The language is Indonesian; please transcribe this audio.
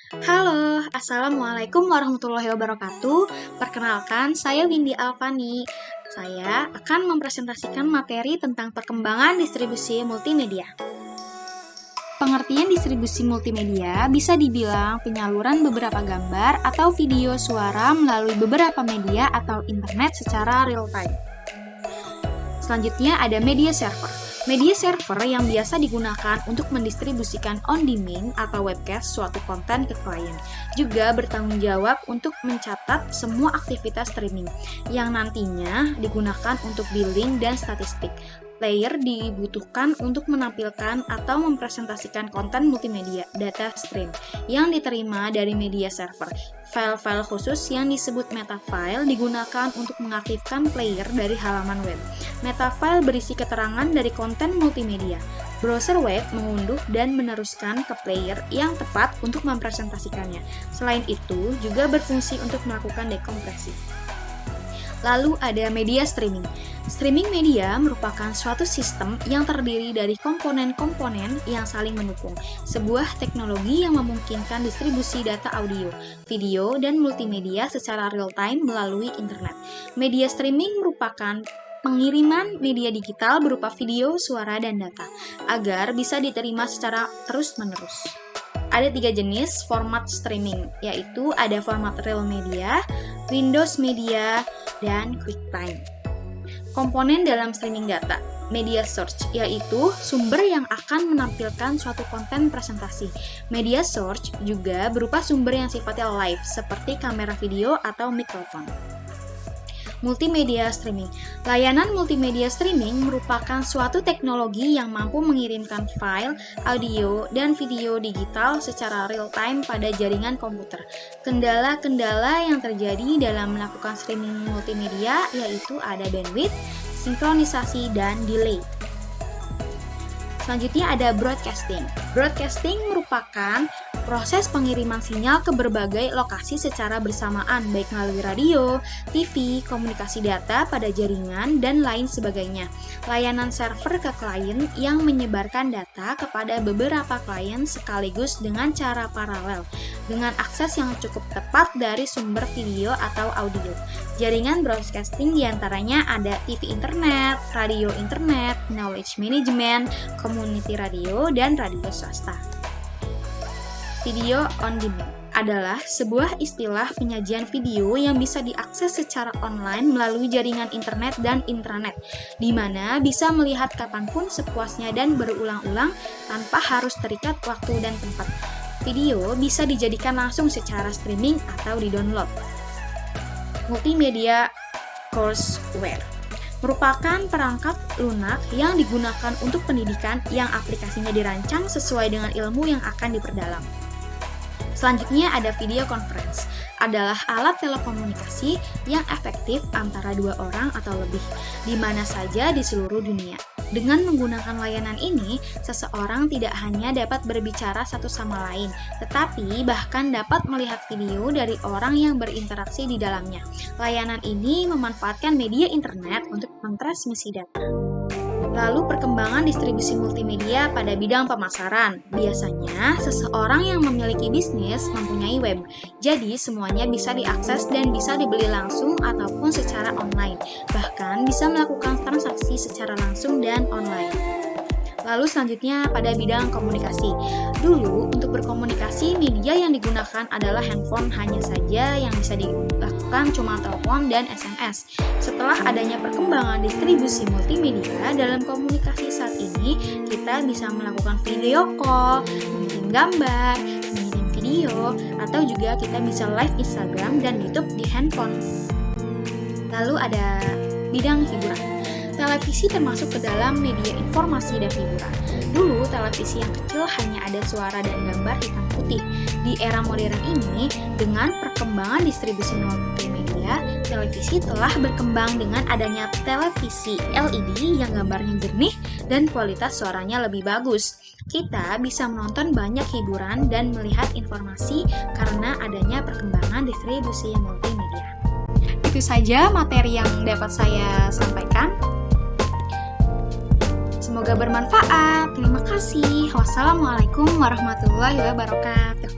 Halo, Assalamualaikum warahmatullahi wabarakatuh. Perkenalkan, saya Windy Alfani. Saya akan mempresentasikan materi tentang perkembangan distribusi multimedia. Pengertian distribusi multimedia bisa dibilang penyaluran beberapa gambar atau video suara melalui beberapa media atau internet secara real time. Selanjutnya ada media server. Media server yang biasa digunakan untuk mendistribusikan on-demand atau webcast suatu konten ke klien, juga bertanggung jawab untuk mencatat semua aktivitas streaming, yang nantinya digunakan untuk billing dan statistik. Player dibutuhkan untuk menampilkan atau mempresentasikan konten multimedia data stream yang diterima dari media server. File-file khusus yang disebut metafile digunakan untuk mengaktifkan player dari halaman web. Metafile berisi keterangan dari konten multimedia. Browser web mengunduh dan meneruskan ke player yang tepat untuk mempresentasikannya. Selain itu, juga berfungsi untuk melakukan dekompresi. Lalu ada media streaming. Streaming media merupakan suatu sistem yang terdiri dari komponen-komponen yang saling mendukung. Sebuah teknologi yang memungkinkan distribusi data audio, video, dan multimedia secara real-time melalui internet. Media streaming merupakan pengiriman media digital berupa video, suara, dan data, agar bisa diterima secara terus-menerus. Ada 3 jenis format streaming, yaitu ada format Real Media, Windows Media, dan QuickTime. Komponen dalam streaming data, media source, yaitu sumber yang akan menampilkan suatu konten presentasi. Media source juga berupa sumber yang sifatnya live, seperti kamera video atau mikrofon. Multimedia streaming. Layanan multimedia streaming merupakan suatu teknologi yang mampu mengirimkan file, audio, dan video digital secara real-time pada jaringan komputer. Kendala-kendala yang terjadi dalam melakukan streaming multimedia yaitu ada bandwidth, sinkronisasi, dan delay. Selanjutnya ada broadcasting. Broadcasting merupakan proses pengiriman sinyal ke berbagai lokasi secara bersamaan, baik melalui radio, TV, komunikasi data pada jaringan, dan lain sebagainya. Layanan server ke klien yang menyebarkan data kepada beberapa klien sekaligus dengan cara paralel, dengan akses yang cukup tepat dari sumber video atau audio. Jaringan broadcasting diantaranya ada TV internet, radio internet, knowledge management, community radio, dan radio swasta. Video on demand adalah sebuah istilah penyajian video yang bisa diakses secara online melalui jaringan internet dan intranet, di mana bisa melihat kapanpun sepuasnya dan berulang-ulang tanpa harus terikat waktu dan tempat. Video bisa dijadikan langsung secara streaming atau di-download. Multimedia courseware merupakan perangkat lunak yang digunakan untuk pendidikan yang aplikasinya dirancang sesuai dengan ilmu yang akan diperdalam. Selanjutnya ada video conference, adalah alat telekomunikasi yang efektif antara 2 orang atau lebih, di mana saja di seluruh dunia. Dengan menggunakan layanan ini, seseorang tidak hanya dapat berbicara satu sama lain, tetapi bahkan dapat melihat video dari orang yang berinteraksi di dalamnya. Layanan ini memanfaatkan media internet untuk mentransmisi data. Lalu perkembangan distribusi multimedia pada bidang pemasaran. Biasanya, seseorang yang memiliki bisnis mempunyai web, jadi semuanya bisa diakses dan bisa dibeli langsung ataupun secara online. Bahkan bisa melakukan transaksi secara langsung dan online. Lalu selanjutnya pada bidang komunikasi. Dulu, untuk berkomunikasi, media yang digunakan adalah handphone hanya saja yang bisa dilakukan cuma telepon dan SMS. Setelah adanya perkembangan distribusi multimedia dalam komunikasi saat ini, kita bisa melakukan video call, mengirim gambar, mengirim video, atau juga kita bisa live Instagram dan YouTube di handphone. Lalu ada bidang hiburan. Televisi termasuk ke dalam media informasi dan hiburan. Dulu, televisi yang kecil hanya ada suara dan gambar hitam putih. Di era modern ini, dengan perkembangan distribusi multimedia, televisi telah berkembang dengan adanya televisi LED yang gambarnya jernih dan kualitas suaranya lebih bagus. Kita bisa menonton banyak hiburan dan melihat informasi karena adanya perkembangan distribusi multimedia. Itu saja materi yang dapat saya sampaikan. Semoga bermanfaat. Terima kasih. Wassalamualaikum warahmatullahi wabarakatuh.